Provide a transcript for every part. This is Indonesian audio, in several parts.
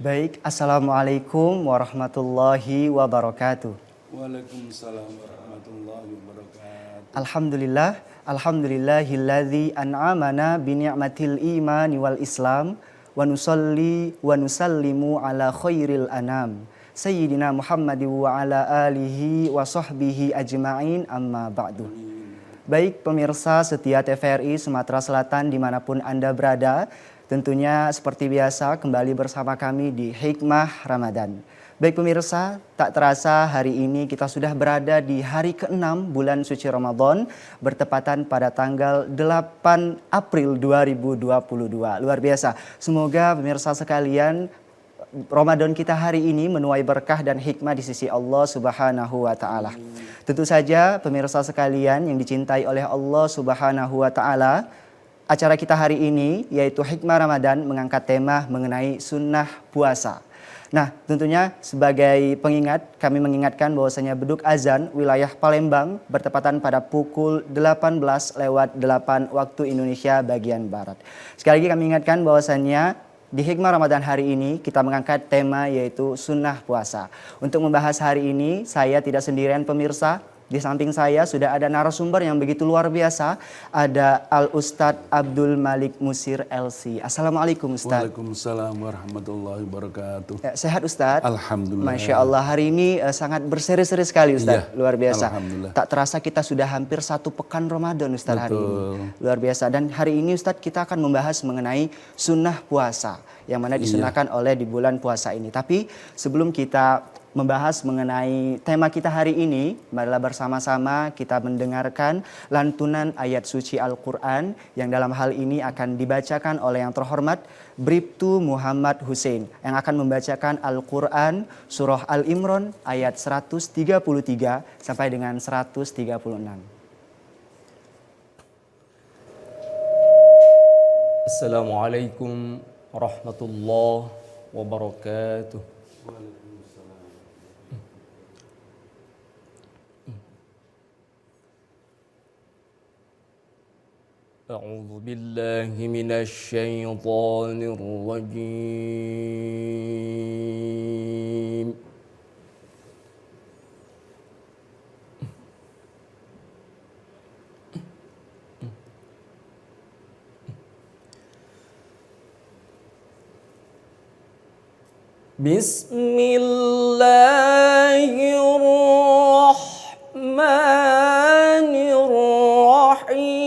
Baik, Assalamualaikum warahmatullahi wabarakatuh. Waalaikumsalam warahmatullahi wabarakatuh. Alhamdulillahilladzi an'amana bi ni'matil imani wal islam wa nusalli wa nusallimu ala khairil anam Sayyidina Muhammadin wa ala alihi wa sahbihi ajma'in amma ba'du. Baik pemirsa setia TVRI Sumatera Selatan dimanapun Anda berada, tentunya seperti biasa kembali bersama kami di Hikmah Ramadan. Baik pemirsa, tak terasa hari ini kita sudah berada di hari ke-6 bulan suci Ramadan, bertepatan pada tanggal 8 April 2022. Luar biasa. Semoga pemirsa sekalian, Ramadan kita hari ini menuai berkah dan hikmah di sisi Allah Subhanahu wa taala. Tentu saja pemirsa sekalian yang dicintai oleh Allah Subhanahu wa taala, acara kita hari ini yaitu Hikmah Ramadan mengangkat tema mengenai sunnah puasa. Nah, tentunya sebagai pengingat, kami mengingatkan bahwasanya beduk azan wilayah Palembang bertepatan pada pukul 18:08 waktu Indonesia bagian Barat. Sekali lagi kami ingatkan bahwasanya di Hikmah Ramadan hari ini kita mengangkat tema yaitu sunnah puasa. Untuk membahas hari ini saya tidak sendirian pemirsa. Di samping saya sudah ada narasumber yang begitu luar biasa. Ada Al-Ustadz Abdul Malik Musir LC. Assalamualaikum Ustadz. Waalaikumsalam warahmatullahi wabarakatuh. Ya, sehat Ustadz? Alhamdulillah. Masya Allah, hari ini sangat berseri-seri sekali Ustadz. Iya, Luar biasa. alhamdulillah. Tak terasa kita sudah hampir 1 pekan Ramadan Ustadz hari ini. Betul. Luar biasa. Dan hari ini Ustadz kita akan membahas mengenai sunnah puasa, yang mana disunahkan oleh di bulan puasa ini. Tapi sebelum kita membahas mengenai tema kita hari ini, marilah bersama-sama kita mendengarkan lantunan ayat suci Al-Quran yang dalam hal ini akan dibacakan oleh yang terhormat Bribtu Muhammad Hussein yang akan membacakan Al-Quran surah Al-Imran ayat 133 sampai dengan 136. Assalamualaikum warahmatullahi wabarakatuh. أعوذ بالله من الشيطان الرجيم. بسم الله الرحمن الرحيم.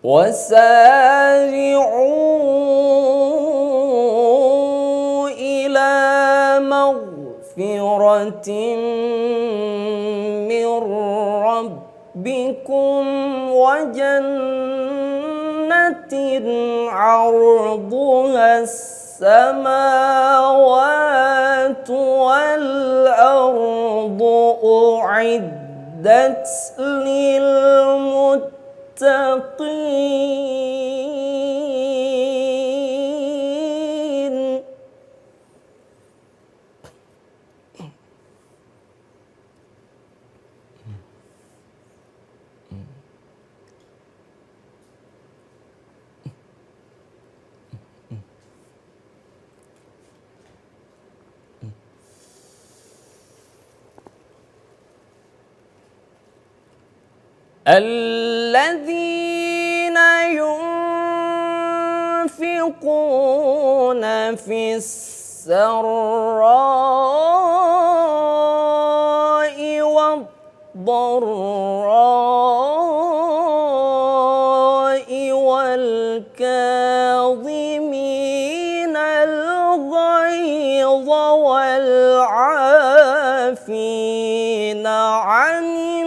وسارعوا إلى مغفرة من ربكم وجنة عرضها السماوات والأرض أعدت للمتقين. الذين ينفقون في السراء والضراء والكاظمين الغيظ والعافين عن الناس.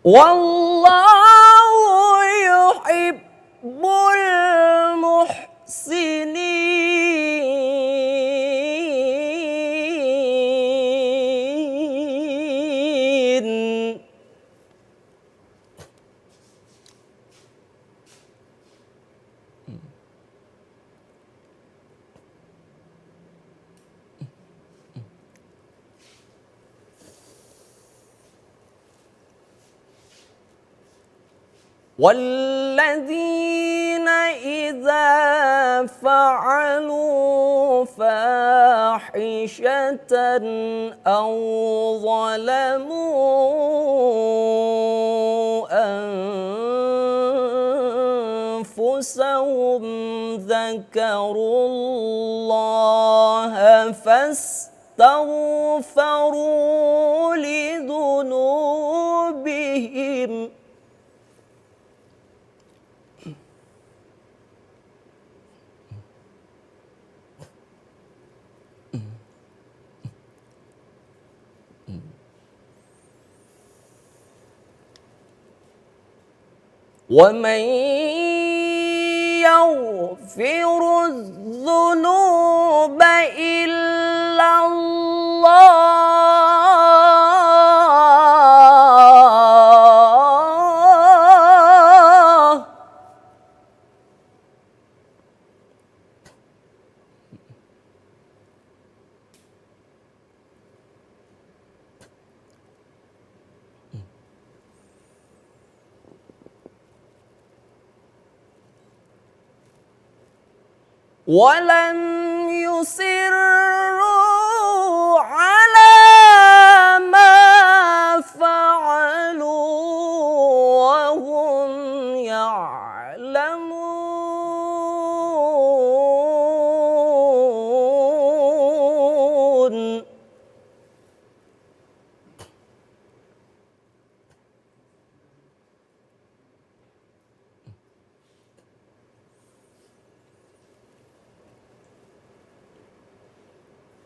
Wallahu yuhibbul muhsinin. والذين إذا فعلوا فاحشة أو ظلموا أنفسهم ذكروا الله فاستغفروا لذنوبهم ومن يغفر الذنوب إلا الله ولم يصروا على ما فعلوا وهم يعلمون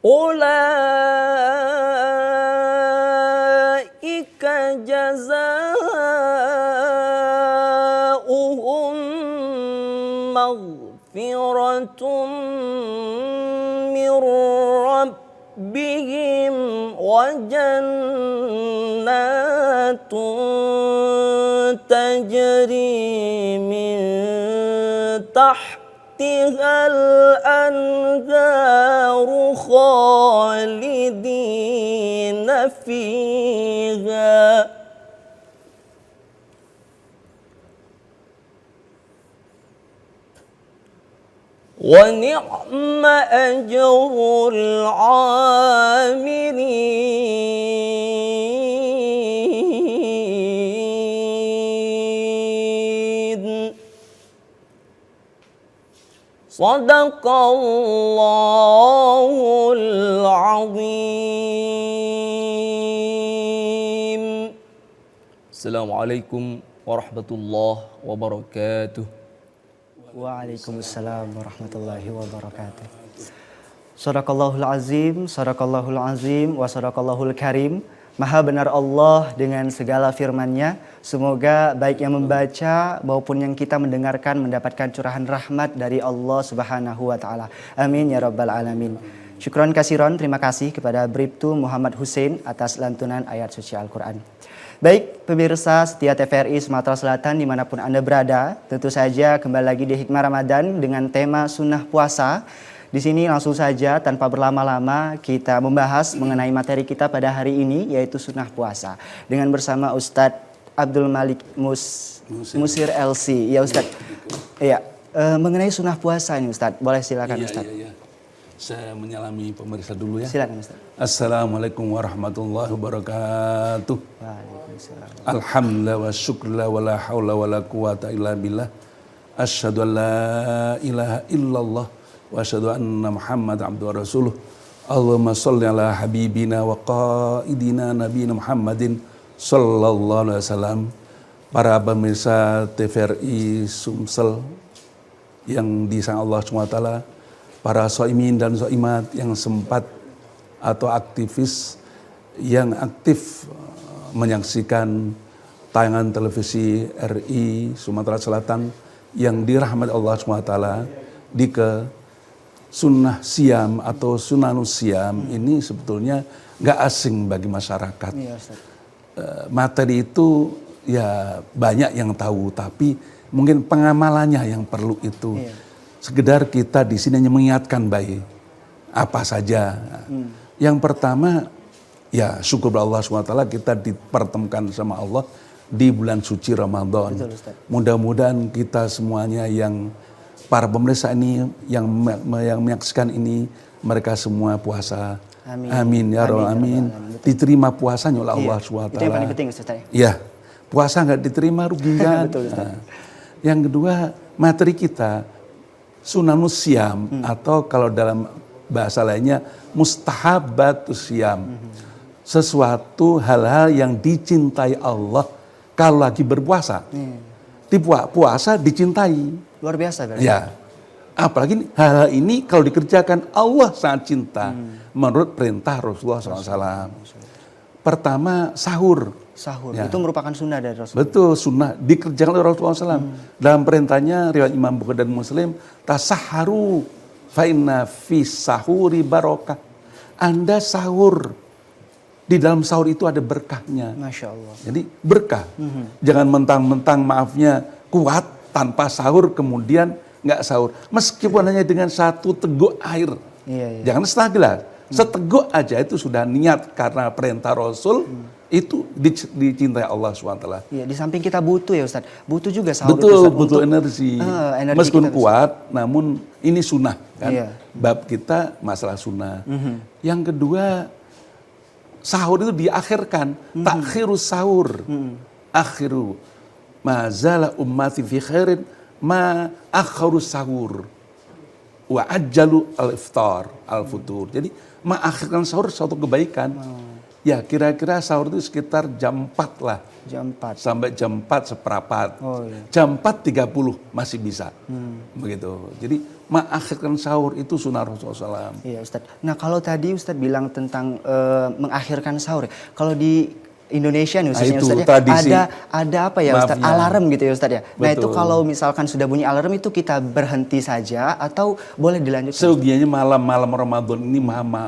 أولئك جزاؤهم مغفرة من ربهم وجنات تجري من تحتها الأنهار خالدين فيها ونعم أجر العاملين صدق الله العظيم. Assalamualaikum warahmatullahi wabarakatuh. Waalaikumsalam warahmatullahi wabarakatuh. Sadaqallahul azim, sadaqallahul azim, wa sadaqallahul karim. Maha benar Allah dengan segala firman-Nya. Semoga baik yang membaca maupun yang kita mendengarkan mendapatkan curahan rahmat dari Allah Subhanahu wa taala. Amin ya rabbal alamin. Syukron kasiron, terima kasih kepada Bribtu Muhammad Hussein atas lantunan ayat suci Al-Qur'an. Baik pemirsa setia TVRI Sumatera Selatan dimanapun Anda berada, tentu saja kembali lagi di Hikmah Ramadan dengan tema sunnah puasa. Di sini langsung saja tanpa berlama-lama kita membahas mengenai materi kita pada hari ini yaitu sunnah puasa. Dengan bersama Ustadz Abdul Malik Musir LC. Ya Ustadz, iya, mengenai sunnah puasa ini Ustadz, boleh silakan Ustadz. Iya. Saya menyalami pemirsa dulu ya. Silakan Ustadz. Assalamualaikum warahmatullahi wabarakatuh. Waalaikumsalam. Alhamdulillah wa syukrulillah wa la hawla wa la quwata illa billah. Asyhadu an la ilaha illallah wa asyhadu anna Muhammad abduhu wa rasuluh. Allahumma sholli ala habibina wa qaidina nabiyina Muhammadin sallallahu alaihi wasallam. Para pemirsa TVRI Sumsel yang disayang Allah SWT, para soimin dan soimat yang sempat atau aktivis yang aktif menyaksikan tayangan televisi RI Sumatera Selatan yang dirahmati Allah SWT di ke sunnah siam atau sunanus siam ini sebetulnya nggak asing bagi masyarakat. Iya, Ustaz. Materi itu ya banyak yang tahu, tapi mungkin pengamalannya yang perlu itu. Iya. Sekedar kita di sini hanya mengingatkan baik apa saja. Yang pertama ya syukur Allah SWT kita dipertemukan sama Allah di bulan suci Ramadan. Betul, Ustaz. Mudah-mudahan kita semuanya yang para pemirsa ini yang menyaksikan ini mereka semua puasa. Amin. Amin ya Rabbal Amin. alamin. Diterima puasanya oleh Allah Iya, SWT. itu yang paling penting, Ustaz. Ya, puasa nggak diterima rugi kan. Betul, Ustaz. Nah, yang kedua materi kita sunanus siam atau kalau dalam bahasa lainnya mustahabatus siam. Sesuatu hal-hal yang dicintai Allah kalau lagi berpuasa. Di puasa dicintai. Luar biasa berarti. Ya, apalagi hal-hal ini kalau dikerjakan Allah sangat cinta menurut perintah Rasulullah SAW. Pertama sahur. Sahur Ya. itu merupakan sunnah dari Rasul. Betul, sunnah dikerjakan oleh Rasulullah SAW. Dalam perintahnya riwayat Imam Bukhari dan Muslim, tasaharu fa inna fi sahuri barokah. Anda sahur, di dalam sahur itu ada berkahnya. Masya Allah. Jadi berkah. Jangan mentang-mentang maafnya kuat tanpa sahur kemudian nggak sahur. Meskipun hanya dengan satu teguk air. Iya, iya. Jangan setengah gelas. Seteguk aja itu sudah niat karena perintah Rasul itu dicintai Allah SWT. Iya, di samping kita butuh ya Ustaz. Butuh juga sahur itu, Betul, Ustaz, butuh untuk, energi. energi Meskipun kita, kuat, namun ini sunnah kan. Iya. Bab kita masalah sunnah. Yang kedua, sahur itu diakhirkan. Takhirus sahur. Akhiru. Mazala ummati fi khairin ma akharus sahur. Wa ajjalu al-iftar, al-futur. Jadi mengakhirkan sahur suatu kebaikan. Ya kira-kira sahur itu sekitar jam 4 lah. Jam 4. Sampai jam 4 seperempat. Oh, iya. Jam 4.30 masih bisa. Begitu. Jadi mengakhirkan sahur itu sunnah Rasulullah SAW. Iya Ustaz. Nah kalau tadi Ustaz bilang tentang mengakhirkan sahur. Kalau di Indonesia nih khususnya itu Ustaz ya, tradisi. ada apa ya Ustaz? Maafnya. Alarm gitu ya Ustaz ya. Nah itu Betul. kalau misalkan sudah bunyi alarm itu kita berhenti saja atau boleh dilanjutkan? Seugiannya malam-malam Ramadan ini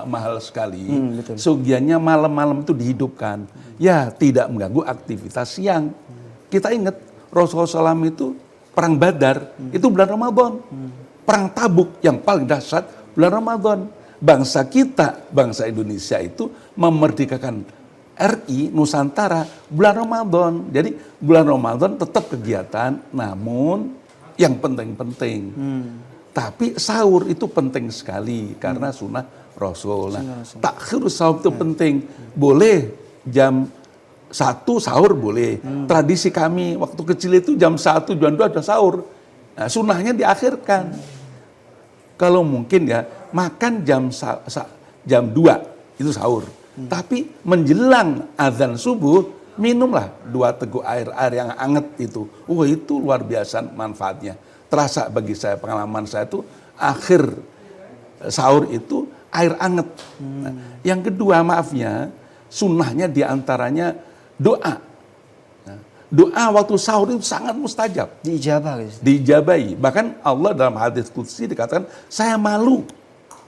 mahal sekali. Betul. Seugiannya malam-malam itu dihidupkan. Ya tidak mengganggu aktivitas siang. Kita ingat Rasulullah SAW itu perang Badar itu bulan Ramadan. Perang Tabuk yang paling dahsyat bulan Ramadan. Bangsa kita, bangsa Indonesia itu memerdekakan RI Nusantara bulan Ramadan. Jadi bulan Ramadan tetap kegiatan, namun yang penting-penting. Tapi sahur itu penting sekali karena sunnah Rasul. Nah, takhirus sahur itu penting. Boleh jam 1 sahur boleh. Tradisi kami waktu kecil itu jam 1, jam 2 ada sahur. Nah, sunnahnya diakhirkan. Kalau mungkin ya makan jam 2 itu sahur. Tapi menjelang azan subuh minumlah 2 teguk air yang hangat itu. Itu luar biasa manfaatnya. Terasa bagi saya, pengalaman saya itu akhir sahur itu air hangat. Nah, yang kedua maafnya sunnahnya diantaranya doa. Nah, doa waktu sahur itu sangat mustajab. Diijabah gitu. Diijabahi. Bahkan Allah dalam hadis qudsi dikatakan, saya malu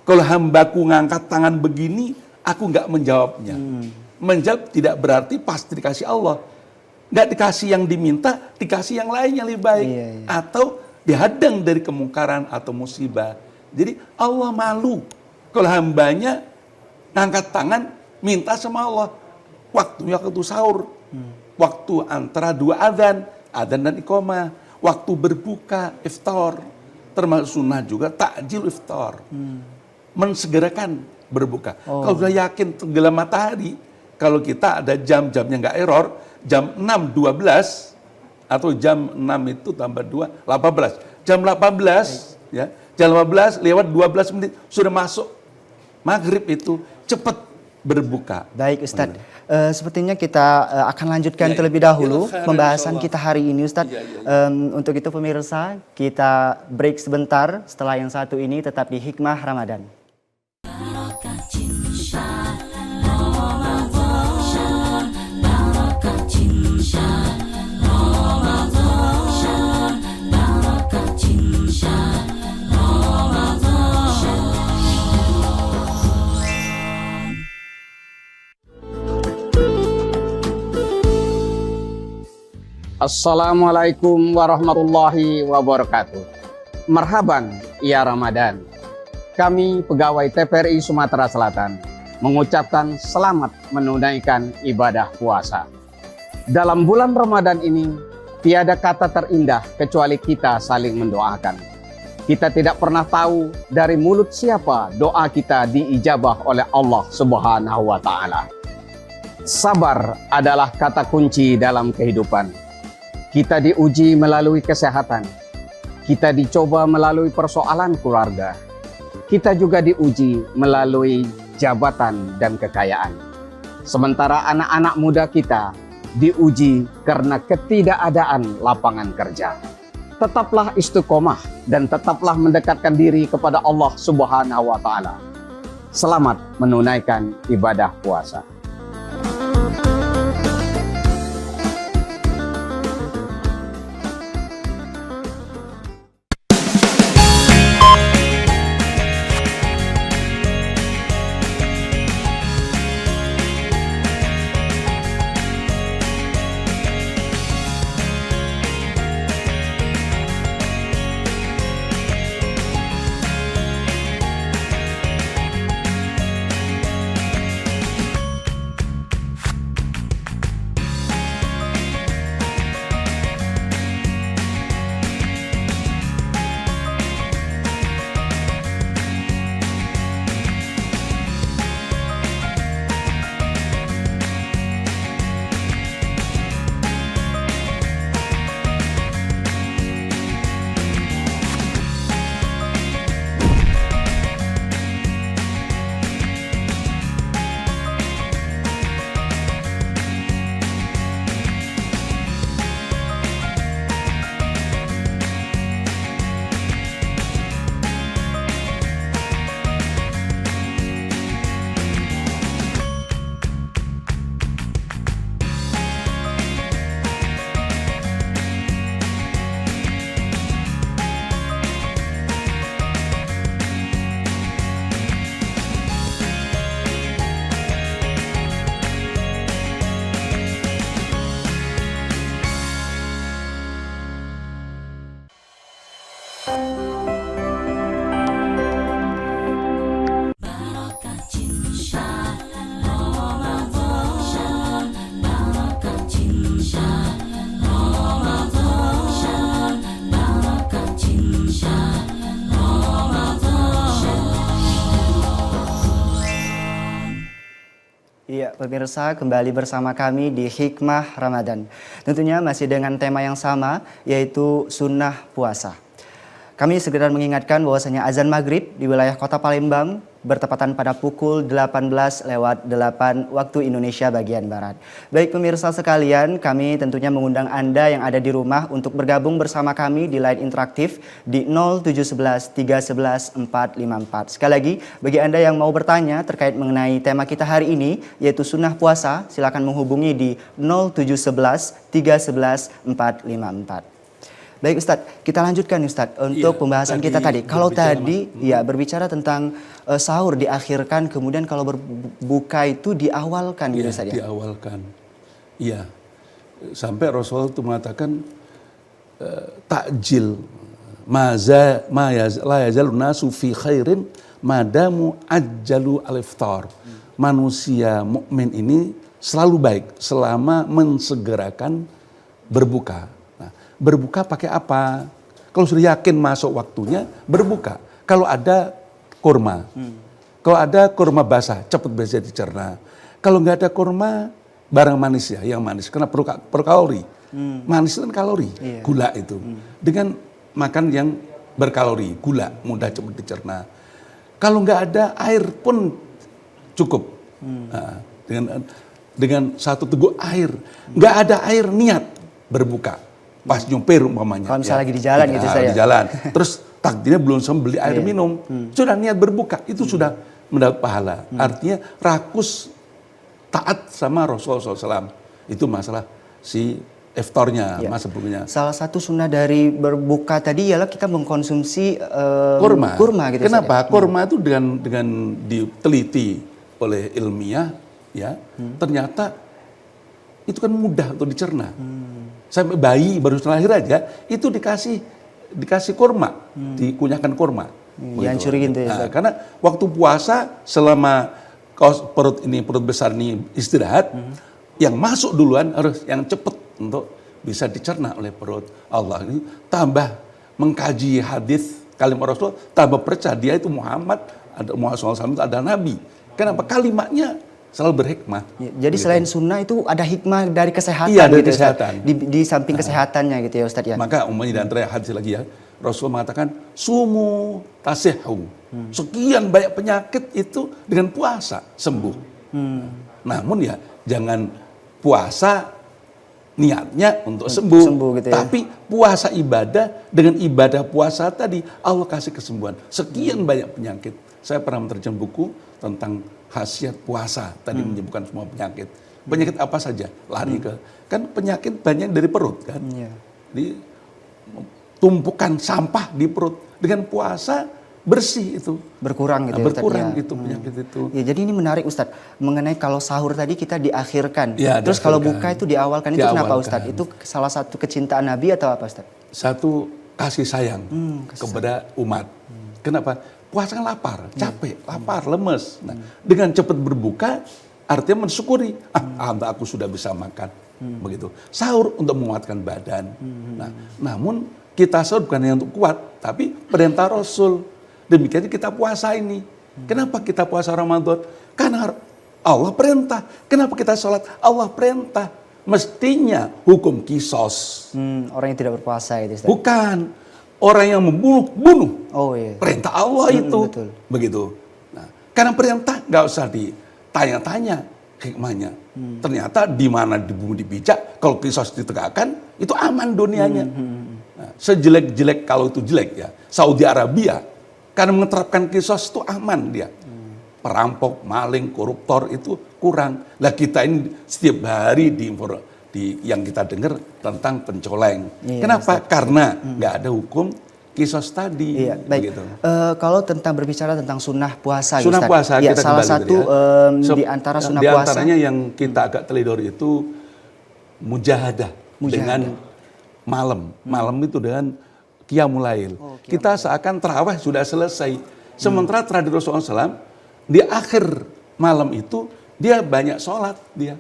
kalau hambaku ngangkat tangan begini, aku nggak menjawabnya. Menjawab tidak berarti pasti dikasih Allah. Nggak dikasih yang diminta, dikasih yang lain yang lebih baik. Iya, iya. Atau dihadang dari kemungkaran atau musibah. Jadi Allah malu kalau hambanya ngangkat tangan minta sama Allah. Waktunya waktu sahur. Waktu antara 2 adzan dan iqamah. Waktu berbuka, iftar. Termasuk sunnah juga takjil iftar. Mensegerakan berbuka. Kalau sudah yakin tenggelam matahari, kalau kita ada jam-jamnya nggak error, jam 6.12 atau jam 6 itu tambah 2, 18. Jam 18, ya, jam 18 lewat 12 menit sudah masuk maghrib itu cepat berbuka. Baik Ustadz, sepertinya kita akan lanjutkan terlebih dahulu pembahasan kita hari ini Ustadz. Untuk itu pemirsa, kita break sebentar. Setelah yang satu ini tetap di Hikmah Ramadan. Barakah cinta Assalamualaikum warahmatullahi wabarakatuh. Marhaban ya Ramadan. Kami pegawai TVRI Sumatera Selatan mengucapkan selamat menunaikan ibadah puasa. Dalam bulan Ramadan ini, tiada kata terindah kecuali kita saling mendoakan. Kita tidak pernah tahu dari mulut siapa doa kita diijabah oleh Allah Subhanahu wa Ta'ala. Sabar adalah kata kunci dalam kehidupan. Kita diuji melalui kesehatan. Kita dicoba melalui persoalan keluarga. Kita juga diuji melalui jabatan dan kekayaan. Sementara anak-anak muda kita diuji karena ketidakadaan lapangan kerja. Tetaplah istiqomah dan tetaplah mendekatkan diri kepada Allah Subhanahu wa Ta'ala. Selamat menunaikan ibadah puasa. Iya, pemirsa, kembali bersama kami di Hikmah Ramadan. Tentunya masih dengan tema yang sama, yaitu sunnah puasa. Kami segera mengingatkan bahwasanya azan maghrib di wilayah kota Palembang bertepatan pada pukul 18:08 waktu Indonesia bagian Barat. Baik pemirsa sekalian, kami tentunya mengundang Anda yang ada di rumah untuk bergabung bersama kami di line interaktif di 0711 311 454. Sekali lagi, bagi Anda yang mau bertanya terkait mengenai tema kita hari ini, yaitu sunnah puasa, silakan menghubungi di 0711 311 454. Baik Ustadz, kita lanjutkan Ustadz untuk pembahasan kita tadi. Kalau tadi ya berbicara tentang sahur diakhirkan, kemudian kalau berbuka itu diawalkan gitu Ustadz ya? Diawalkan. Iya. Sampai Rasul itu mengatakan takjil la yazalun nasu fi khairin madamu ajjalu al-iftar. Manusia mukmin ini selalu baik selama mensegerakan berbuka. Berbuka pakai apa? Kalau sudah yakin masuk waktunya, berbuka. Kalau ada kurma, kalau ada kurma basah, cepat bisa dicerna. Kalau nggak ada kurma, barang manis ya, yang manis. Karena perlu kalori. Manis itu kan kalori, gula itu. Dengan makan yang berkalori, gula, mudah cepat dicerna. Kalau nggak ada air pun cukup. Nah, dengan satu teguk air, nggak ada air niat berbuka. Pas nyumpir umpamanya. Kalau misalnya lagi di jalan gitu saya. Di jalan. Terus takdirnya belum sempat beli air minum. Sudah niat berbuka, itu sudah mendapat pahala. Artinya rakus taat sama Rasulullah SAW. Itu masalah si iftarnya, masa sebelumnya. Salah satu sunnah dari berbuka tadi ialah kita mengkonsumsi kurma gitu. Kenapa? Kurma itu dengan diteliti oleh ilmiah, ya ternyata itu kan mudah untuk dicerna. Sampai bayi baru lahir aja itu dikasih kurma, dikunyahkan kurma. Dihancurin gitu ya, Ustaz. Karena waktu puasa selama perut besar ini istirahat, yang masuk duluan harus yang cepat untuk bisa dicerna oleh perut. Allah ini tambah mengkaji hadis kalimat Rasul, tambah percaya dia itu Muhammad SAW itu ada Nabi. Kenapa? Kalimatnya selalu berhikmah. Ya, jadi selain sunnah itu ada hikmah dari kesehatan, Iya, dari gitu, Ustaz. kesehatan. Di samping kesehatannya gitu ya, Ustaz ya. Maka umumnya di antara hadis lagi ya, Rasul mengatakan sumu tasihu. Sekian banyak penyakit itu dengan puasa sembuh. Namun ya jangan puasa niatnya untuk sembuh gitu ya. Tapi puasa ibadah, dengan ibadah puasa tadi Allah kasih kesembuhan. Sekian banyak penyakit. Saya pernah menerjemah buku tentang khasiat puasa. Tadi menyembuhkan semua penyakit. Penyakit apa saja? Lari ke, kan penyakit banyak dari perut kan. Iya. Jadi tumpukan sampah di perut. Dengan puasa bersih itu. Berkurang gitu ya, Ustaz, Berkurang ya. itu penyakit itu. Ya, jadi ini menarik, Ustaz, mengenai kalau sahur tadi kita diakhirkan. Ya, Terus kalau diakhirkan. buka itu diawalkan. Itu kenapa, Diawalkan. Ustaz? Itu salah satu kecintaan Nabi atau apa, Ustaz? Satu, kasih sayang kasih kepada umat. Kenapa? Puasa kan lapar, capek, lapar, lemes. Nah, dengan cepat berbuka, artinya mensyukuri. Alhamdulillah aku sudah bisa makan. Begitu. Sahur untuk menguatkan badan. Nah, namun kita sahur bukan hanya untuk kuat, tapi perintah Rasul. Demikian kita puasa ini. Kenapa kita puasa Ramadan? Karena Allah perintah. Kenapa kita sholat? Allah perintah. Mestinya hukum kisos. Orang yang tidak berpuasa itu, Ustaz. Bukan. Orang yang membunuh, bunuh. Oh iya. Perintah Allah itu. Betul. Begitu. Nah, karena perintah nggak usah ditanya-tanya hikmahnya. Ternyata di mana dibunuh dipijak, kalau kisos ditegakkan, itu aman dunianya. Nah, sejelek-jelek kalau itu jelek ya. Saudi Arabia, karena menerapkan kisos itu aman dia. Perampok, maling, koruptor itu kurang. Lah kita ini setiap hari yang kita dengar tentang pencoleng. Iya, Kenapa? Karena nggak ada hukum kisos tadi. Iya, baik. Begitu. Kalau tentang berbicara tentang sunnah puasa, Sunnah Ustaz. puasa Ya, kita salah kembali satu tadi ya. di antara sunnah Di puasa. antaranya yang kita agak teledor itu mujahadah. Dengan malam. Malam itu dengan qiyamul lail. Kita seakan tarawih sudah selesai. Sementara tradisi Rasulullah SAW di akhir malam itu dia banyak sholat dia.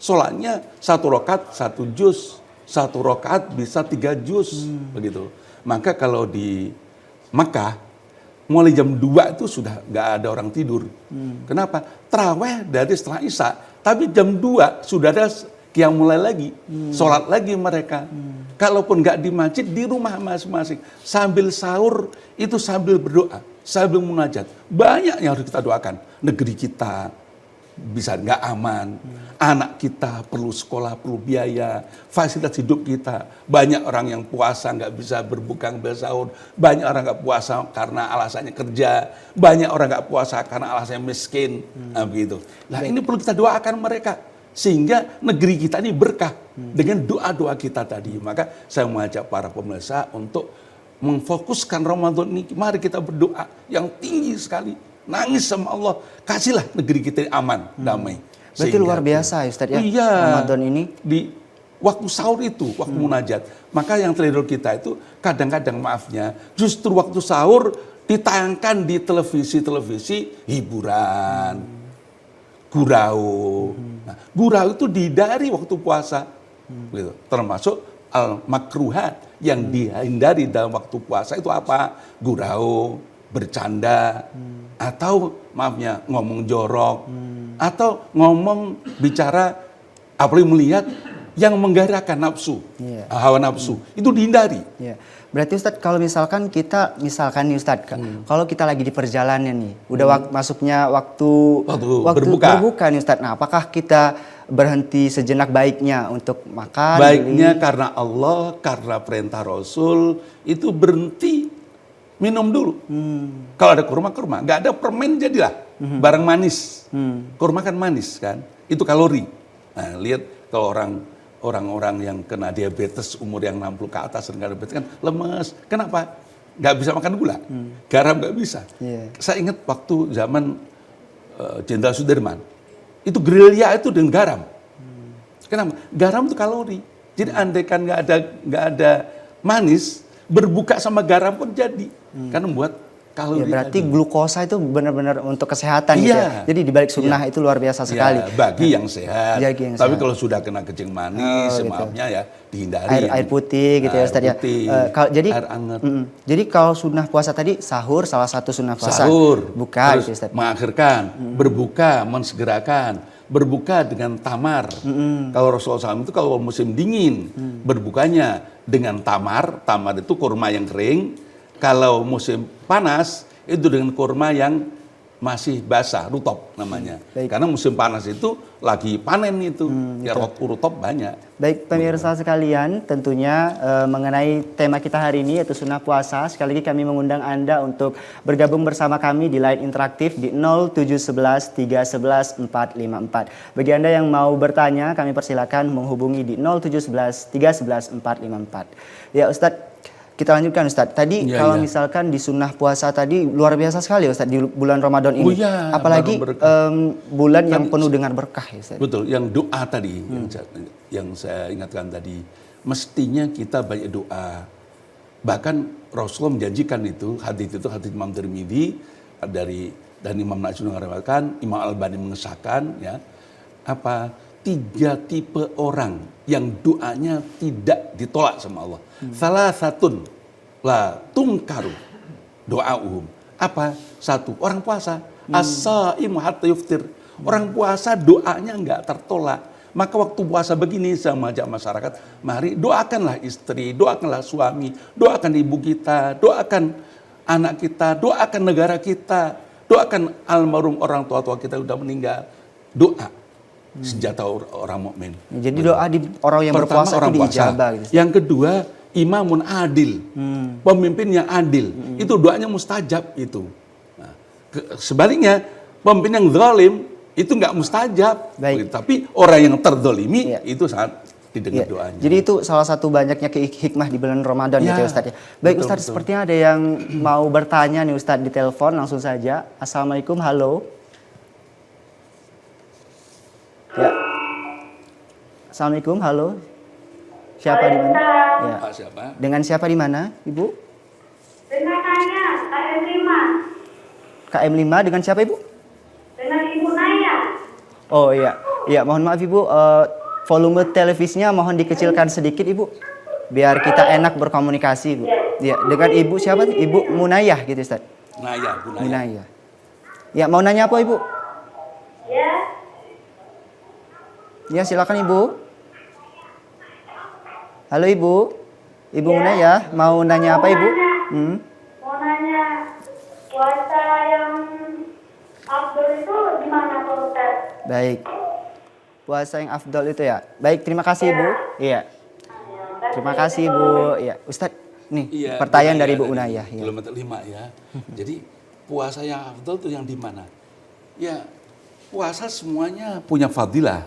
Sholatnya 1 rakaat 1 juz, 1 rakaat bisa 3 juz, begitu. Maka kalau di Mekah mulai jam 2 itu sudah nggak ada orang tidur. Kenapa? Tarawih dari setelah Isya, tapi jam 2 sudah ada qiyamul lail lagi, sholat lagi mereka. Kalaupun nggak di masjid, di rumah masing-masing sambil sahur itu sambil berdoa, sambil munajat. Banyak yang harus kita doakan. Negeri kita bisa nggak aman, anak kita perlu sekolah, perlu biaya, fasilitas hidup kita. Banyak orang yang puasa nggak bisa berbuka, nggak bisa sahur. Banyak orang nggak puasa karena alasannya kerja. Banyak orang nggak puasa karena alasannya miskin. Nah, begitu. Nah, ini perlu kita doakan mereka sehingga negeri kita ini berkah dengan doa-doa kita tadi. Maka saya mengajak para pemirsa untuk memfokuskan Ramadan ini. Mari kita berdoa yang tinggi sekali. Nangis sama Allah, kasihlah negeri kita aman, damai. Berarti luar biasa ya, Ustaz ya, iya, Ramadan ini. Di waktu sahur itu, waktu munajat. Maka yang teledor kita itu kadang-kadang maafnya, justru waktu sahur ditayangkan di televisi-televisi hiburan, gurau. Nah, gurau itu dihindari waktu puasa, gitu. Termasuk al-makruhat yang dihindari dalam waktu puasa itu apa? Gurau, bercanda, atau maafnya ngomong jorok, atau ngomong bicara apalagi melihat yang menggerakkan nafsu, hawa nafsu, itu dihindari. Ya. Berarti Ustadz kalau misalkan nih Ustadz, kalau kita lagi di perjalanan nih, udah masuknya waktu berbuka nih Ustadz. Nah, apakah kita berhenti sejenak baiknya untuk makan? Baiknya karena Allah, karena perintah Rasul, itu berhenti minum dulu. Kalau ada kurma, nggak ada permen jadilah barang manis. Kurma kan manis kan, itu kalori. Nah, lihat kalau orang-orang yang kena diabetes umur yang 60 ke atas dan diabetes kan lemes. Kenapa? Nggak bisa makan gula, garam nggak bisa. Saya ingat waktu zaman Jenderal Sudirman, itu gerilya itu dengan garam. Kenapa? Garam itu kalori. Jadi andaikan nggak ada manis, berbuka sama garam pun jadi. Karena membuat Ya, kalori berarti tadi. glukosa itu benar-benar untuk kesehatan gitu ya. Iya. Jadi di balik sunnah itu luar biasa sekali. Ya, bagi yang sehat. Bagi yang Tapi sehat. kalau sudah kena kencing manis, Oh, gitu. maafnya ya dihindari. Air putih gitu ya Air Ustaz ya. putih, Jadi air hangat. jadi kalau sunnah puasa tadi sahur salah satu sunnah puasa. Sahur, Buka terus gitu Ustaz. mengakhirkan, berbuka, mensegerakan, berbuka dengan tamar. Kalau Rasulullah SAW itu kalau musim dingin, berbukanya dengan tamar itu kurma yang kering. Kalau musim panas, itu dengan kurma yang masih basah, rutop namanya. Baik. Karena musim panas itu lagi panen itu, ya rutop banyak. Baik pemirsa sekalian, tentunya mengenai tema kita hari ini yaitu sunnah puasa. Sekali lagi kami mengundang Anda untuk bergabung bersama kami di line interaktif di 0711 311 454. Bagi Anda yang mau bertanya, kami persilakan menghubungi di 0711 311 454. Ya Ustadz, kita lanjutkan Ustadz. Tadi Ya, kalau ya. misalkan di sunnah puasa tadi luar biasa sekali Ustadz di bulan Ramadan ini. Oh iya, Apalagi baru berkah. bulan yang penuh dengan berkah ya Ustadz. Betul, yang doa tadi, yang saya ingatkan tadi, mestinya kita banyak doa. Bahkan Rasulullah menjanjikan itu, hadits Imam Tirmidzi dan Imam Nawawi mengatakan, Imam Al-Albani mengesahkan, ya, 3 tipe orang yang doanya tidak ditolak sama Allah. Salah satun la tungkaru doa'uhum. Satu, orang puasa. As-saimu hatta yuftir. Orang puasa doanya enggak tertolak. Maka waktu puasa begini saya mengajak masyarakat, mari doakanlah istri, doakanlah suami, doakan ibu kita, doakan anak kita, doakan negara kita, doakan almarhum orang tua-tua kita yang sudah meninggal. Doa senjata orang mukmin. Jadi doa di orang yang Pertama, berpuasa orang itu puasa. diijabah gitu. Yang kedua, imamun adil. Pemimpin yang adil. Itu doanya mustajab itu. Nah, sebaliknya, pemimpin yang zalim itu nggak mustajab. Baik. Tapi orang yang terzalimi Iya. itu sangat didengar Iya. doanya. Jadi itu salah satu banyaknya hikmah di bulan Ramadan gitu Ya, ya Ustadz ya. Baik betul, Ustadz, betul. sepertinya ada yang mau bertanya nih Ustadz di telepon, langsung saja. Assalamualaikum, halo. Ya. Assalamualaikum, halo. Siapa di mana? Ya. Pak siapa? Dengan siapa di mana, Ibu? Dengan Naya, KM5. KM5 dengan siapa Ibu? Dengan Ibu Naya. Oh iya. Iya, mohon maaf Ibu, volume televisinya mohon dikecilkan sedikit Ibu. Biar kita enak berkomunikasi Ibu. Iya, dengan Ibu siapa? Ibu Munayah gitu Ustaz. Naya, Bu Naya. Munayah. Ya, mau nanya apa Ibu? Ya, Ya, silakan Ibu. Halo Ibu. Ibu Munayah, mau nanya apa Ibu? mau nanya puasa yang afdol itu di mana Pak Ustaz? Baik. Puasa yang afdol itu ya. Baik, terima kasih Ibu. Iya. Terima kasih Ibu. Iya, Ustaz. Nih, Iya, pertanyaan Bu dari Naya Ibu Unayah. Ya. Kilometer 5 ya. Jadi puasa yang afdal itu yang di mana? Ya, puasa semuanya punya fadilah.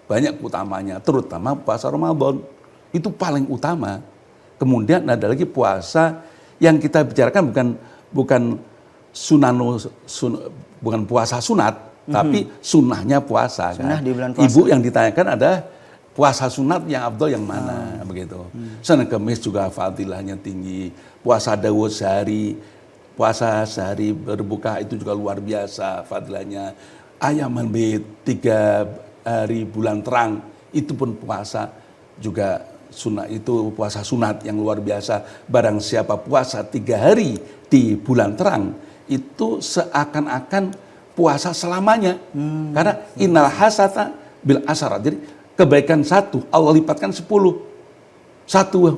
Banyak utamanya, terutama puasa Ramadan. Itu paling utama. Kemudian ada lagi puasa yang kita bicarakan bukan bukan puasa sunat, tapi sunnahnya puasa. Sunnah kan? di bulan puasa. Ibu yang ditanyakan ada puasa sunat yang afdal yang mana, begitu. Senin Kemis juga fadilahnya tinggi. Puasa Daud puasa sehari berbuka itu juga luar biasa fadilahnya. Ayaman bid 3 hari bulan terang itu pun puasa juga sunat, itu puasa sunat yang luar biasa. Barang siapa puasa 3 hari di bulan terang itu seakan-akan puasa selamanya. Karena innal hasata bil asara. Jadi kebaikan 1 Allah lipatkan 10. 1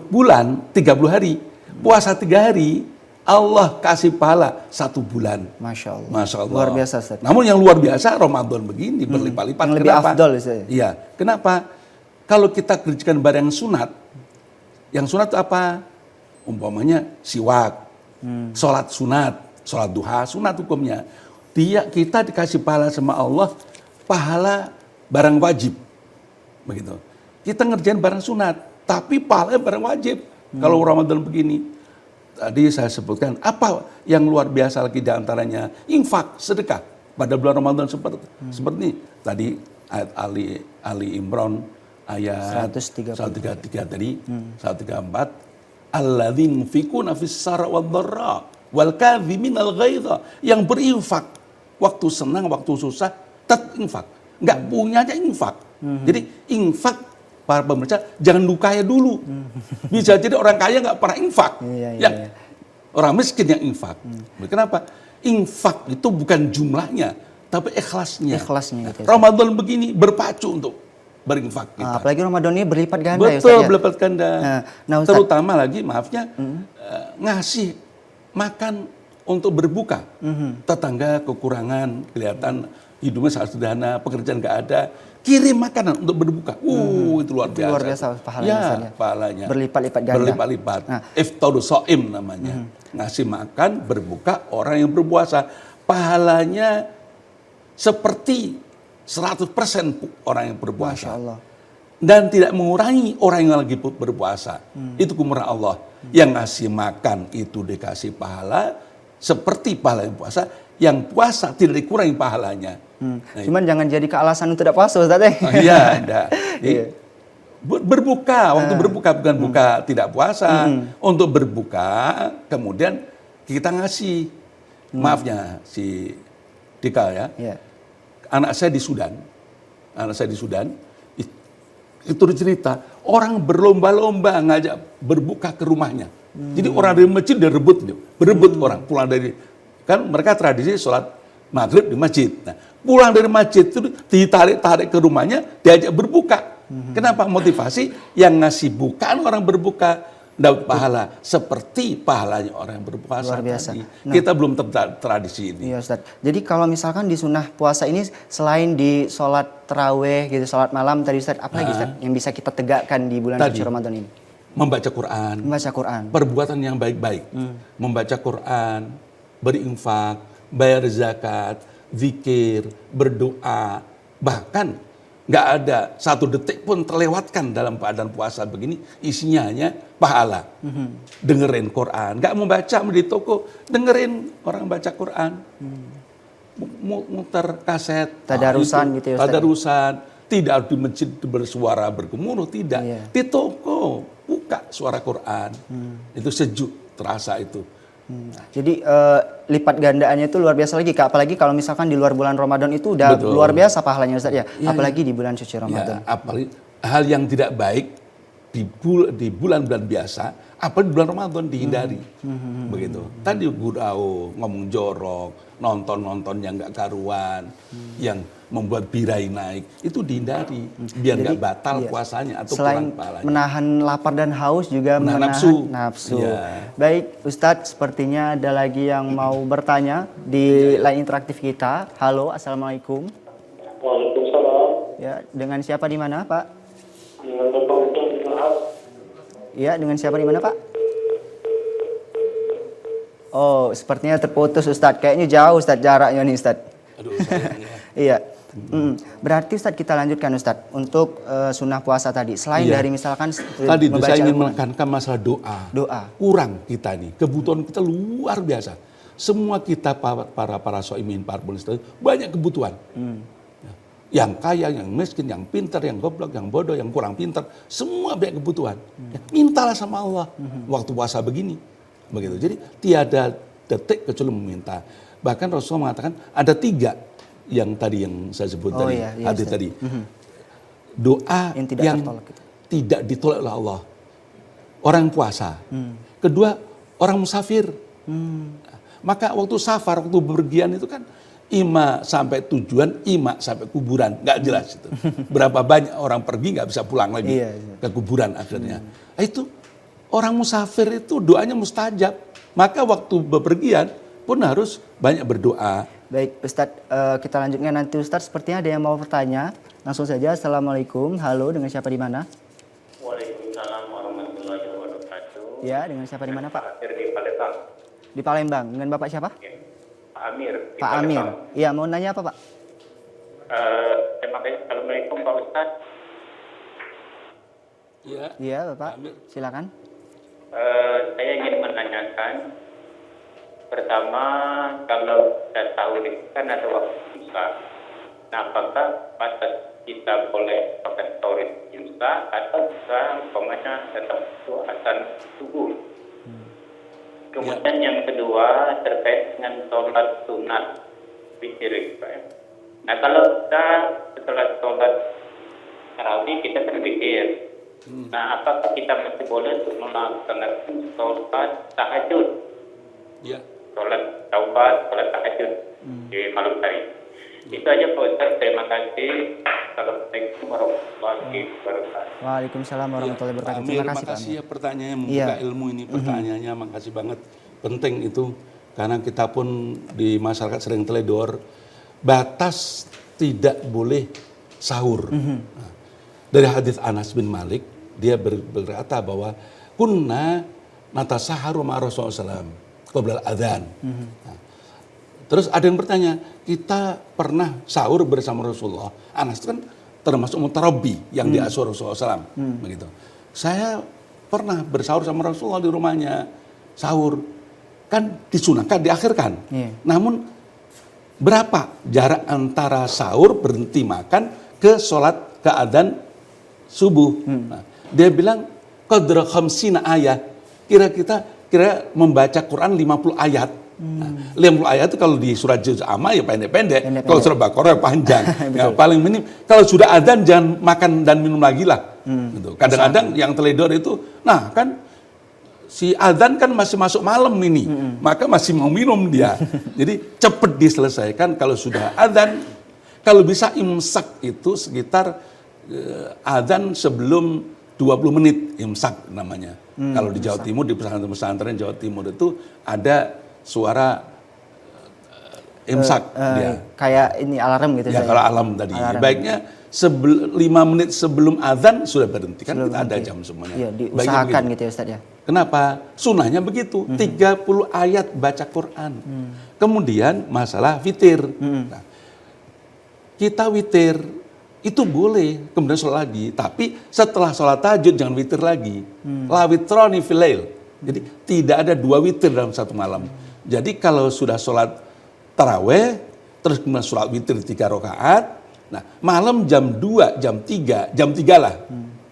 bulan 30 hari. Puasa 3 hari Allah kasih pahala 1 bulan. Masya Allah. Masya Allah. Luar biasa Ustaz. Namun yang luar biasa Ramadan begini berlipat-lipat. Yang lebih Kenapa? afdol, Ustaz. Iya. Kenapa? Kalau kita kerjakan barang yang sunat itu apa? Umpamanya siwak, sholat sunat, sholat duha, sunat hukumnya. Kita dikasih pahala sama Allah, pahala barang wajib. Begitu. Kita ngerjain barang sunat, tapi pahala barang wajib. Kalau Ramadan begini. Tadi saya sebutkan apa yang luar biasa lagi diantaranya infak, sedekah pada bulan Ramadan seperti ini. Tadi ayat Ali Imran ayat 133 tadi, 134, alladzina yunfikuna fis sarra wad dharra wal kadhiminal ghaidha, yang berinfak waktu senang, waktu susah, tetap infak. Enggak punya aja infak. Jadi infak, para pemirsa, jangan kaya dulu. Bisa jadi orang kaya nggak pernah infak. Iya. Orang miskin yang infak. Kenapa? Infak itu bukan jumlahnya, tapi ikhlasnya. Ikhlasnya gitu ya, Ramadan begini berpacu untuk berinfak kita. Apalagi Ramadan ini berlipat ganda ya Ustaz Betul, ya. berlipat ganda. Nah, Ustaz. Terutama lagi, maafnya, ngasih makan untuk berbuka. Tetangga kekurangan, kelihatan hidupnya sangat sederhana, pekerjaan nggak ada, kirim makanan untuk berbuka. Itu luar biasa. Luar biasa pahalanya, Ya, Ustaz ya. pahalanya. Berlipat-lipat ganda. Berlipat-lipat. Nah. Iftaru shaim namanya. Ngasih makan, berbuka orang yang berpuasa. Pahalanya seperti 100% orang yang berpuasa. Masya Allah. Dan tidak mengurangi orang yang lagi berpuasa. Itu kumurah Allah. Yang ngasih makan itu dikasih pahala seperti pahala yang puasa. Yang puasa tidak dikurangi pahalanya. Nah, Cuman jangan jadi alasan untuk tidak puasa Ustaz ya. iya, enggak. Berbuka, waktu berbuka bukan buka tidak puasa. Untuk berbuka, kemudian kita ngasih. Maafnya si Dika ya. Iya. Anak saya di Sudan, itu cerita, orang berlomba-lomba ngajak berbuka ke rumahnya. Jadi orang dari masjid dia berebut orang pulang dari, kan mereka tradisi sholat maghrib di masjid. Nah, pulang dari masjid itu ditarik-tarik ke rumahnya, diajak berbuka. Kenapa? Motivasi yang ngasih bukaan orang berbuka dapat pahala seperti pahalanya orang yang berpuasa. Luar biasa. Tadi. Nah, Kita belum tradisi ini. Iya Ustaz. Jadi kalau misalkan di sunnah puasa ini selain di sholat taraweh gitu, sholat malam tadi Ustaz, apa lagi Ustaz yang bisa kita tegakkan di bulan Tadi. suci Ramadan ini? Membaca Quran. Membaca Quran. Perbuatan yang baik-baik. Membaca Quran, berinfak, bayar zakat, zikir, berdoa. Bahkan nggak ada satu detik pun terlewatkan dalam keadaan puasa begini, isinya hanya pahala. Dengerin Quran, nggak mau baca di toko, dengerin orang baca Quran. Muter kaset. Tadarusan gitu ya Ustaz. Tadarusan. Tidak harus di masjid bersuara bergemuruh, tidak. Iya. Di toko, buka suara Quran. Itu sejuk, terasa itu. Jadi lipat gandaannya itu luar biasa lagi Kak. Apalagi kalau misalkan di luar bulan Ramadan itu udah Betul. luar biasa pahalanya Ustaz ya. Iya, Apalagi di bulan suci Ramadan. Ya, apalagi hal yang tidak baik di bulan-bulan biasa, apalagi di bulan Ramadan dihindari. Begitu. Tadi gurau, ngomong jorok, nonton yang nggak karuan, yang membuat birahi naik, itu dihindari biar nggak batal iya. puasanya atau Selain kurang pahalanya. menahan lapar dan haus juga Menahan menahan nafsu. nafsu. Iya. Baik Ustadz, sepertinya ada lagi yang mau bertanya di line interaktif kita. Halo, assalamualaikum. Waalaikumsalam. Ya, dengan siapa di mana Pak? Dengan Bapak Ustaz Ilham. Ya, dengan siapa di mana Pak? Oh, sepertinya terputus Ustadz. Kayaknya jauh Ustadz jaraknya nih Ustadz. Aduh, sayangnya. Iya. Berarti Ustadz kita lanjutkan Ustadz untuk sunnah puasa tadi. Selain Iya. dari misalkan Tadi membaca saya ingin Al-Quran. menekankan masalah doa. Doa. Kurang kita nih, kebutuhan kita luar biasa. Semua kita para soimin, para penulis banyak kebutuhan. Yang kaya, yang miskin, yang pintar, yang goblok, yang bodoh, yang kurang pintar, semua banyak kebutuhan. Ya, mintalah sama Allah waktu puasa begini. Begitu. Jadi tiada detik kecuali meminta. Bahkan Rasulullah mengatakan ada 3 yang tadi yang saya sebut tadi, iya, hadis Ustaz. tadi. Doa Yang tidak tertolak gitu. tidak ditolak oleh Allah. Orang puasa. Kedua, orang musafir. Maka waktu safar, waktu bepergian itu kan ima sampai tujuan, ima sampai kuburan, nggak jelas itu. Berapa banyak orang pergi nggak bisa pulang lagi Iya. ke kuburan akhirnya. Itu orang musafir itu doanya mustajab. Maka waktu bepergian pun harus banyak berdoa. Baik Ustadz, kita lanjutkan nanti Ustadz. Sepertinya ada yang mau bertanya. Langsung saja. Assalamualaikum. Halo, dengan siapa di mana? Waalaikumsalam warahmatullahi wabarakatuh. Ya, dengan siapa di mana Pak? Amir di Palembang. Di Palembang. Dengan Bapak siapa? Pak Amir. Di Pak Amir. Palembang. Iya, mau nanya apa Pak? Terima kasih. Assalamualaikum Pak Ustadz. Ya. Iya Bapak, silakan. Saya ingin menanyakan. Pertama, kalau kita tahu itu kan ada waktu buka. Nah, apakah batas kita boleh pakai taurid imsak atau juga umpamanya tetap itu azan subuh. Kemudian yang kedua terkait dengan sholat sunat witir, Pak. Nah kalau kita setelah sholat tarawih kita kan witir. Nah apakah kita masih boleh untuk melaksanakan sholat tahajud? Ya. Sholat taubat, sholat tahajud di malam hari. Itu aja Pak Ustaz, terima kasih. Assalamualaikum warahmatullahi wabarakatuh. Waalaikumsalam warahmatullahi Pak wabarakatuh. Amir, Terima kasih Pak makasih Amir. ya pertanyaannya, membuka Iya. ilmu ini pertanyaannya, makasih banget. Penting itu, karena kita pun di masyarakat sering teledor, batas tidak boleh sahur. Nah, dari hadis Anas bin Malik, dia berkata bahwa kunna natasaharu ma Rasulullah SAW qabla adzan. Nah, terus ada yang bertanya, kita pernah sahur bersama Rasulullah. Anas itu kan termasuk mutarabbi yang diasuh Rasulullah SAW. Begitu. Saya pernah bersahur sama Rasulullah di rumahnya. Sahur. Kan disunahkan, diakhirkan. Iya. Namun berapa jarak antara sahur berhenti makan ke sholat ke adzan subuh? Nah, dia bilang qadra khamsina ayat. Kira membaca Quran 50 ayat. Nah, 50 ayat itu kalau di surat juz amma ya pendek-pendek. Kalau surat Baqarah ya panjang. Ya, paling minim. Kalau sudah adzan jangan makan dan minum lagi lah. Gitu. Kadang-kadang yang teledor itu, nah kan si adzan kan masih masuk malam ini, maka masih mau minum dia. Jadi cepat diselesaikan kalau sudah adzan. Kalau bisa imsak itu sekitar adzan sebelum 20 menit imsak namanya. Kalau di Jawa Timur, di pesantren Jawa Timur itu ada suara imsak dia. Kayak ini alarm gitu. Ya Ustaz, kalau alam tadi. Alarm. Baiknya 5 menit sebelum adzan sudah berhenti. Kan Sebelum kita ada berhenti. jam semuanya. Iya, Baiknya diusahakan begitu. gitu ya Ustaz ya. Kenapa? Sunnahnya begitu, 30 ayat baca Quran. Kemudian masalah witir. Nah, kita witir itu boleh, kemudian sholat lagi. Tapi setelah sholat tahajud jangan witir lagi. La witroni fil lail. Jadi tidak ada 2 witir dalam satu malam. Jadi kalau sudah sholat taraweh, terus kemudian sholat witir 3 rakaat. Nah malam jam 2, jam 3 lah.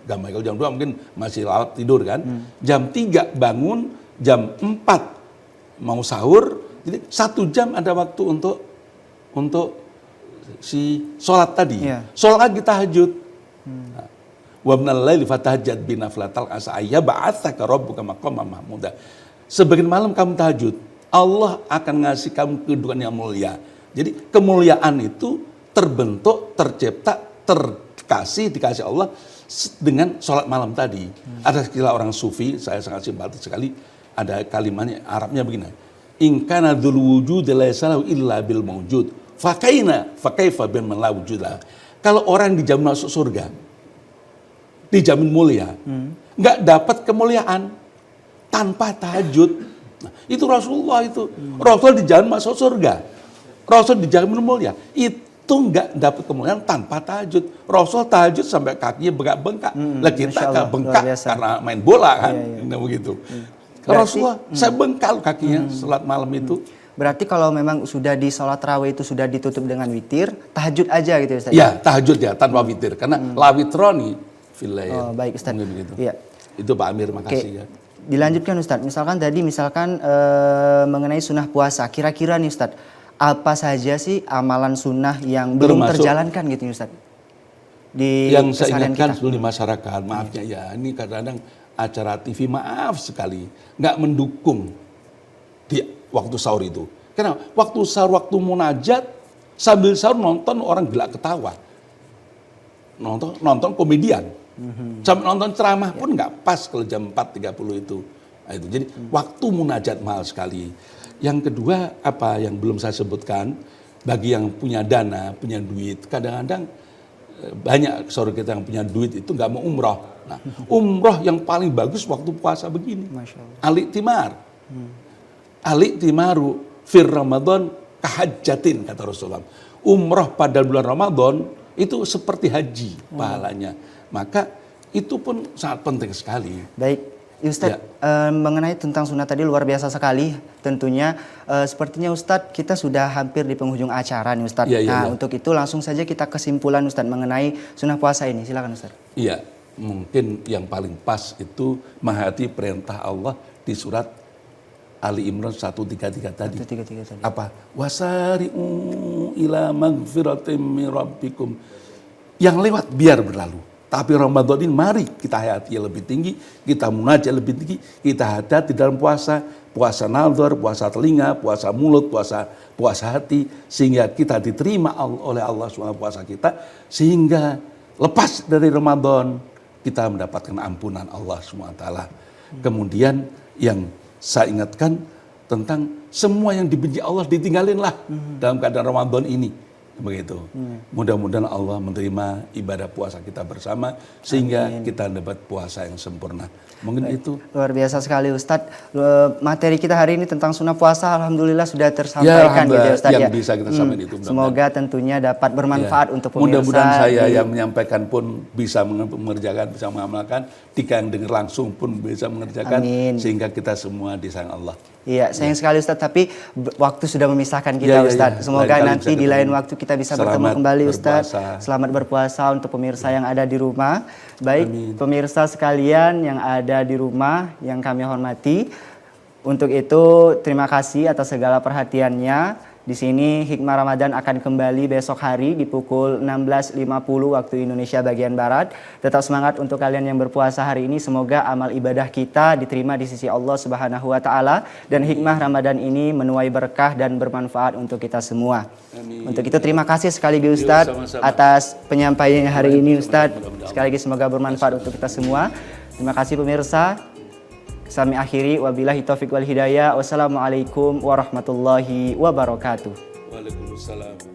Gamai kalau jam 2 mungkin masih lalap tidur kan. Jam 3 bangun, jam 4 mau sahur. Jadi 1 jam ada waktu untuk si sholat tadi. Iya. Sholat lagi tahajud. Wa minal laili fatahajjad binaflatal asa ayyab'atsaka rabbuka maqaman mahmuda. Sebagian malam kamu tahajud, Allah akan ngasih kamu kedudukan yang mulia. Jadi kemuliaan itu terbentuk, tercipta, dikasih Allah dengan sholat malam tadi. Ada istilah orang sufi, saya sangat simpatis sekali, ada kalimatnya Arabnya begini. In kana dzul wujud laysa lahu illa bil mawjud. Fakaifa biman la wujudah. Kalau orang dijamin masuk surga, dijamin mulia, nggak dapat kemuliaan tanpa tahajud. Nah, itu Rasulullah itu. Rasul dijamin masuk surga. Rasul dijamin mulia. Itu nggak dapat kemuliaan tanpa tahajud. Rasul tahajud sampai kakinya bengkak-bengkak. Lah kita Masya Allah, nggak bengkak luar biasa. karena main bola kan. Iya, iya. Nah, begitu. Berarti- Rasulullah, saya bengkal kakinya salat malam itu. Berarti kalau memang sudah di sholat tarawih itu sudah ditutup dengan witir, tahajud aja gitu ya Ustaz? Ya, tahajud ya tanpa witir karena la witroni fil lail. Oh, baik Ustaz. Mungkin begitu. Iya. Itu Pak Amir, Oke, makasih ya. dilanjutkan Ustaz. Misalkan mengenai sunnah puasa, kira-kira nih Ustaz, apa saja sih amalan sunnah yang belum Termasuk- terjalankan gitu nih Ustaz? Di Yang saya keseharian ingatkan kita. sebelum di masyarakat, maafnya ya, ini kadang-kadang acara TV maaf sekali nggak mendukung di waktu sahur itu. Karena waktu sahur, waktu munajat, sambil sahur nonton orang gelak ketawa, nonton komedian, sambil nonton ceramah pun nggak pas kalau jam 4.30 itu. Nah, itu. Jadi waktu munajat mahal sekali. Yang kedua apa yang belum saya sebutkan, bagi yang punya dana, punya duit, kadang-kadang banyak saudara kita yang punya duit itu nggak mau umroh. Nah, umroh yang paling bagus waktu puasa begini. Masya Allah. Al-Iktimar. Al-Iktimaru fir Ramadan kahajjatin kata Rasulullah. Umroh pada bulan Ramadan itu seperti haji pahalanya. Maka itu pun sangat penting sekali. Baik, Ustadz, mengenai tentang sunat tadi luar biasa sekali tentunya. Sepertinya Ustadz kita sudah hampir di penghujung acara nih Ustadz. Nah untuk itu langsung saja kita kesimpulan Ustadz mengenai sunnah puasa ini. Silakan Ustadz. Iya, mungkin yang paling pas itu menghayati perintah Allah di surat Ali Imran 133 tadi. 133 tadi. Apa? Wasari'u ila magfiratim min rabbikum. Yang lewat biar berlalu. Tapi Ramadan ini mari kita hayati lebih tinggi, kita munajat lebih tinggi, kita hati dalam puasa, puasa nazar, puasa telinga, puasa mulut, puasa hati, sehingga kita diterima oleh Allah SWT puasa kita, sehingga lepas dari Ramadan kita mendapatkan ampunan Allah SWT. Kemudian yang saya ingatkan tentang semua yang dibenci Allah ditinggalin lah dalam keadaan Ramadan ini. Begitu. Mudah-mudahan Allah menerima ibadah puasa kita bersama sehingga kita dapat puasa yang sempurna. Mungkin itu. Luar biasa sekali Ustadz. Materi kita hari ini tentang sunnah puasa alhamdulillah sudah tersampaikan gitu ya Ustadz. Yang bisa kita sampaikan itu. Semoga tentunya dapat bermanfaat untuk pemirsa. Mudah-mudahan saya yang menyampaikan pun bisa mengerjakan, bisa mengamalkan. Jika yang dengar langsung pun bisa mengerjakan. Amin. Sehingga kita semua disayang Allah. Iya, sayang sekali Ustadz, tapi waktu sudah memisahkan kita Ustadz. Semoga nanti di lain waktu kita bisa bertemu kembali Ustadz. Selamat berpuasa untuk pemirsa yang ada di rumah. Baik, pemirsa sekalian yang ada di rumah yang kami hormati. Untuk itu terima kasih atas segala perhatiannya. Di sini Hikmah Ramadan akan kembali besok hari di pukul 16.50 waktu Indonesia bagian Barat. Tetap semangat untuk kalian yang berpuasa hari ini. Semoga amal ibadah kita diterima di sisi Allah Subhanahu wa taala dan hikmah Ramadan ini menuai berkah dan bermanfaat untuk kita semua. Amin. Untuk itu terima kasih sekali lagi Ustadz atas penyampaiannya hari ini Ustadz. Sekali lagi semoga bermanfaat untuk kita semua. Terima kasih pemirsa. Kami akhiri wabillahi taufiq wal hidayah. Wassalamualaikum warahmatullahi wabarakatuh. Waalaikumsalam.